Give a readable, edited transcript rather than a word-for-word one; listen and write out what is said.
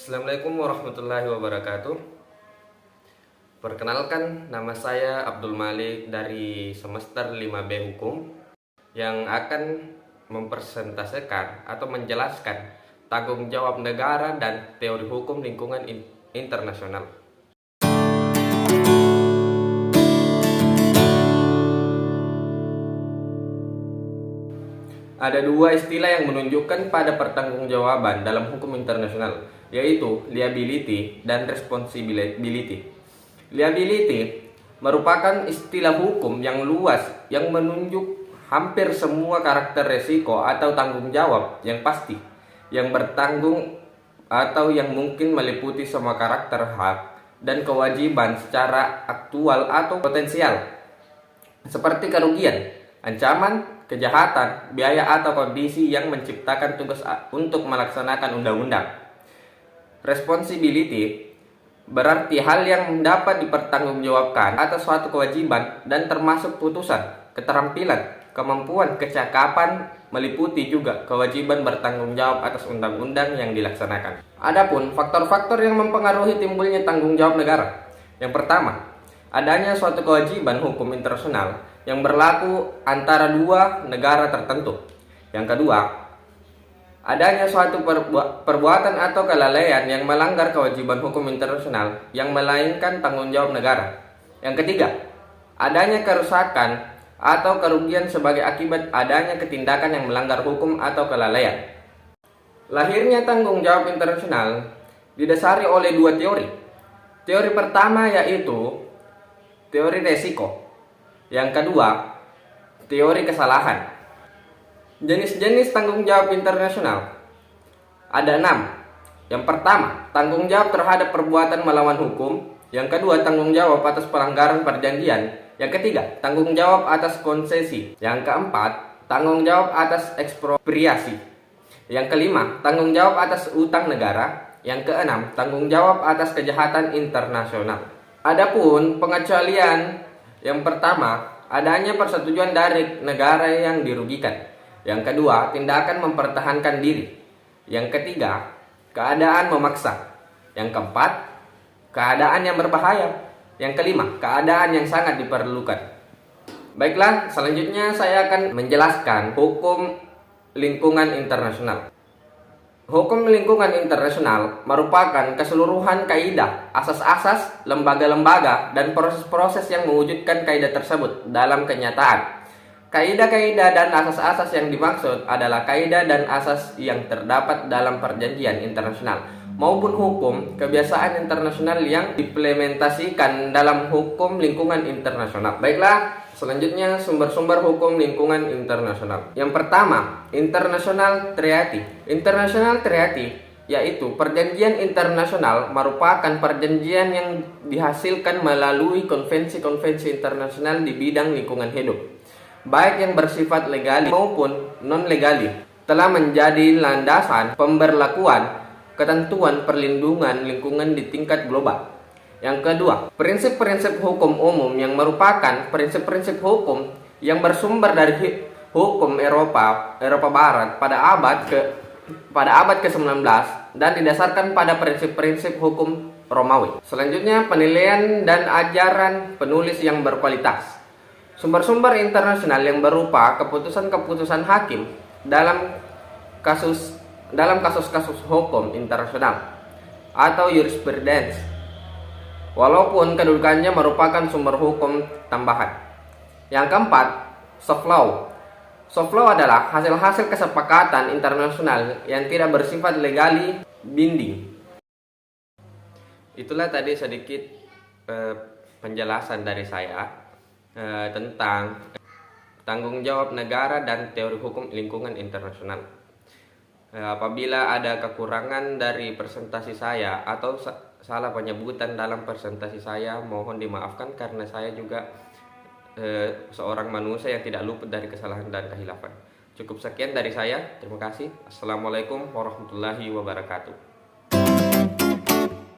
Assalamualaikum warahmatullahi wabarakatuh. Perkenalkan, nama saya Abdul Malik dari semester 5B Hukum yang akan mempresentasikan atau menjelaskan tanggung jawab negara dan teori hukum lingkungan internasional. Ada dua istilah yang menunjukkan pada pertanggungjawaban dalam hukum internasional, yaitu liability dan responsibility. Liability merupakan istilah hukum yang luas yang menunjuk hampir semua karakter resiko atau tanggung jawab yang pasti, yang bertanggung atau yang mungkin meliputi semua karakter hak dan kewajiban secara aktual atau potensial, seperti kerugian, ancaman, kejahatan, biaya atau kondisi yang menciptakan tugas untuk melaksanakan undang-undang. Responsibility berarti hal yang dapat dipertanggungjawabkan atas suatu kewajiban dan termasuk putusan, keterampilan, kemampuan, kecakapan, meliputi juga kewajiban bertanggung jawab atas undang-undang yang dilaksanakan. Adapun faktor-faktor yang mempengaruhi timbulnya tanggung jawab negara. Yang pertama, adanya suatu kewajiban hukum internasional yang berlaku antara dua negara tertentu. Yang kedua, adanya suatu perbuatan atau kelalaian yang melanggar kewajiban hukum internasional yang melainkan tanggung jawab negara. Yang ketiga, adanya kerusakan atau kerugian sebagai akibat adanya ketindakan yang melanggar hukum atau kelalaian. Lahirnya tanggung jawab internasional didasari oleh dua teori. Teori pertama yaitu teori resiko. Yang kedua, teori kesalahan. Jenis-jenis tanggung jawab internasional ada 6. Yang pertama, tanggung jawab terhadap perbuatan melawan hukum. Yang kedua, tanggung jawab atas pelanggaran perjanjian. Yang ketiga, tanggung jawab atas konsesi. Yang keempat, tanggung jawab atas ekspropriasi. Yang kelima, tanggung jawab atas utang negara. Yang keenam, tanggung jawab atas kejahatan internasional. Adapun pengecualian, yang pertama, adanya persetujuan dari negara yang dirugikan. Yang kedua, tindakan mempertahankan diri. Yang ketiga, keadaan memaksa. Yang keempat, keadaan yang berbahaya. Yang kelima, keadaan yang sangat diperlukan. Baiklah, selanjutnya saya akan menjelaskan hukum lingkungan internasional. Hukum lingkungan internasional merupakan keseluruhan kaidah, asas-asas, lembaga-lembaga, dan proses-proses yang mewujudkan kaidah tersebut dalam kenyataan. Kaidah-kaidah dan asas-asas yang dimaksud adalah kaidah dan asas yang terdapat dalam perjanjian internasional maupun hukum kebiasaan internasional yang diimplementasikan dalam hukum lingkungan internasional. Baiklah, selanjutnya sumber-sumber hukum lingkungan internasional. Yang pertama, International Treaty. International Treaty yaitu perjanjian internasional merupakan perjanjian yang dihasilkan melalui konvensi-konvensi internasional di bidang lingkungan hidup, baik yang bersifat legali maupun non-legali, telah menjadi landasan pemberlakuan ketentuan perlindungan lingkungan di tingkat global. Yang kedua, prinsip-prinsip hukum umum yang merupakan prinsip-prinsip hukum yang bersumber dari hukum Eropa Barat pada abad ke-19 dan didasarkan pada prinsip-prinsip hukum Romawi. Selanjutnya, penilaian dan ajaran penulis yang berkualitas. Sumber-sumber internasional yang berupa keputusan-keputusan hakim dalam kasus-kasus hukum internasional atau jurisprudence, walaupun kedudukannya merupakan sumber hukum tambahan. Yang keempat, soft law. Soft law adalah hasil-hasil kesepakatan internasional yang tidak bersifat legally binding. Itulah tadi sedikit penjelasan dari saya tentang tanggung jawab negara dan teori hukum lingkungan internasional. Apabila ada kekurangan dari presentasi saya atau salah penyebutan dalam presentasi saya, mohon dimaafkan karena saya juga seorang manusia yang tidak luput dari kesalahan dan kehilafan. Cukup sekian dari saya. Terima kasih. Assalamualaikum warahmatullahi wabarakatuh.